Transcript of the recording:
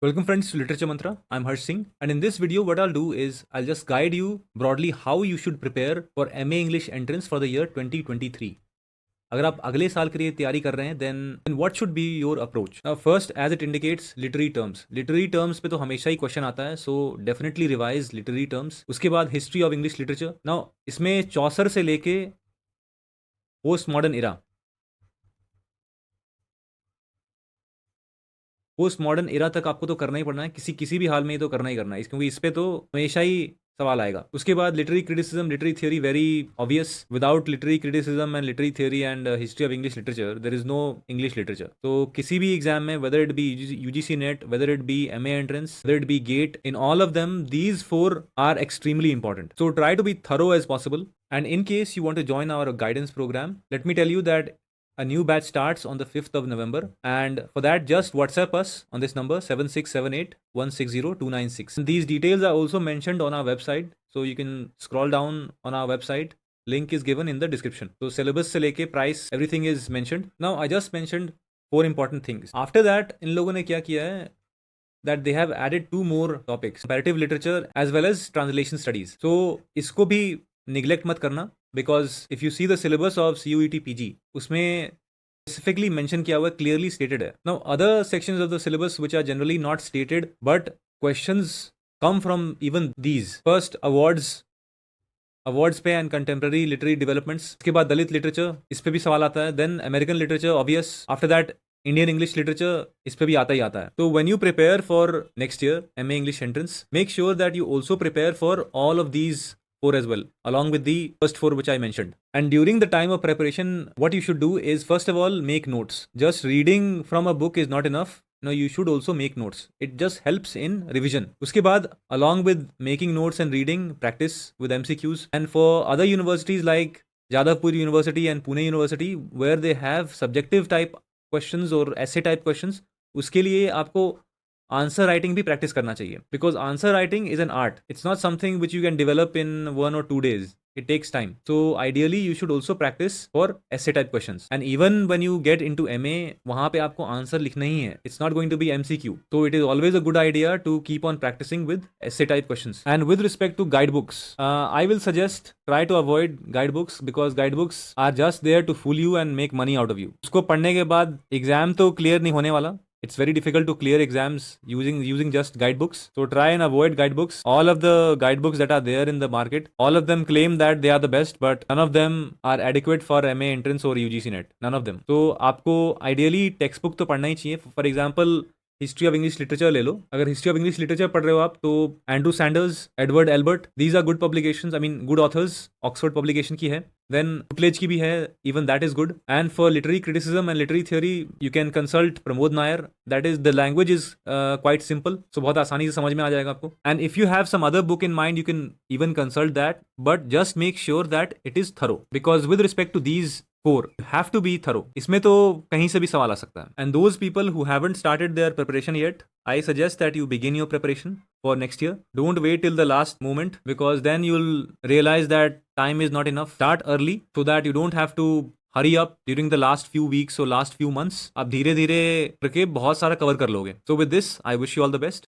Welcome friends to Literature Mantra. I'm Harsh Singh, and in this video what I'll do is I'll just guide you broadly how you should prepare for MA English entrance for the year 2023. अगर आप अगले साल के लिए तैयारी कर रहे हैं then what should be your approach? Now first, as it indicates, literary terms. Literary terms पे तो हमेशा ही क्वेश्चन आता है, so definitely revise literary terms. उसके बाद history of English literature. Now इसमें चौसर से लेके post modern era, post modern era तक आपको तो करना ही पड़ना है, किसी भी हाल में ही तो करना ही करना है, क्योंकि इस पे तो हमेशा ही सवाल आएगा. उसके बाद literary criticism, literary theory, very obvious. Without literary criticism and literary theory and history of English literature there is no English literature. तो किसी भी एग्जाम में, whether it be UGC NET, whether it be MA entrance, whether it be GATE, in all of them these four are extremely important. So try to be thorough as possible. And in case you want to join our guidance program, let me tell you that a new batch starts on the 5th of November, and for that just WhatsApp us on this number 7678160296. These details are also mentioned on our website, so you can scroll down on our website. Link is given in the description. So syllabus se leke price, everything is mentioned. Now I just mentioned four important things. After that in logon ne kya kiya hai that they have added two more topics, comparative literature as well as translation studies. So isko bhi neglect mat karna, because if you see the syllabus of CUET PG, उसमें specifically mention किया हुआ है, clearly stated है. Now other sections of the syllabus which are generally not stated but questions come from even these. First, awards पे and contemporary literary developments. इसके बाद दलित literature, इस पे भी सवाल आता है. Then American literature, obvious. After that Indian English literature, इस पे भी आता ही आता है. So when you prepare for next year MA English entrance, make sure that you also prepare for all of these four as well, along with the first four which I mentioned. And during the time of preparation, what you should do is first of all make notes. Just reading from a book is not enough. No, you should also make notes. It just helps in revision. उसके बाद along with making notes and reading, practice with MCQs. And for other universities like Jadavpur University and Pune University, where they have subjective type questions or essay type questions, उसके लिए आपको answer writing भी practice करना चाहिए, because answer writing is an art. It's not something which you can develop in 1 or 2 days. It takes time. So ideally you should also practice for essay type questions. And even when you get into MA, वहाँ पे आपको answer लिखना ही है. It's not going to be MCQ. So it is always a good idea to keep on practicing with essay type questions. And with respect to guidebooks, I will suggest try to avoid guidebooks, because guidebooks are just there to fool you and make money out of you. उसको पढ़ने के बाद exam तो clear नहीं होने वाला. It's very difficult to clear exams using just guidebooks. So try and avoid guidebooks. All of the guidebooks that are there in the market, all of them claim that they are the best, but none of them are adequate for MA entrance or UGC net. None of them. So आपको ideally textbook तो पढ़ना ही चाहिए. For example, history of English literature ले लो. अगर history of English literature पढ़ रहे हो आप, तो Andrew Sanders, Edward Albert, these are good publications. I mean good authors. Oxford publication की है. देन रुटलेज की भी है, even that is good. And for literary criticism and literary theory you can consult Pramod Nayar. That is, the language is quite simple, so बहुत आसानी से समझ में आ जाएगा आपको. And if you have some other book in mind, you can even consult that, but just make sure that it is thorough, because with respect to these four, you have to be thorough. इसमें तो कहीं से भी सवाल आ सकता है. And those people who haven't started their preparation yet, I suggest that you begin your preparation for next year. Don't wait till the last moment, because then you'll realize that time is not enough. Start early so that you don't have to hurry up during the last few weeks or last few months. आप धीरे धीरे करके बहुत सारा cover कर लोगे. So with this, I wish you all the best.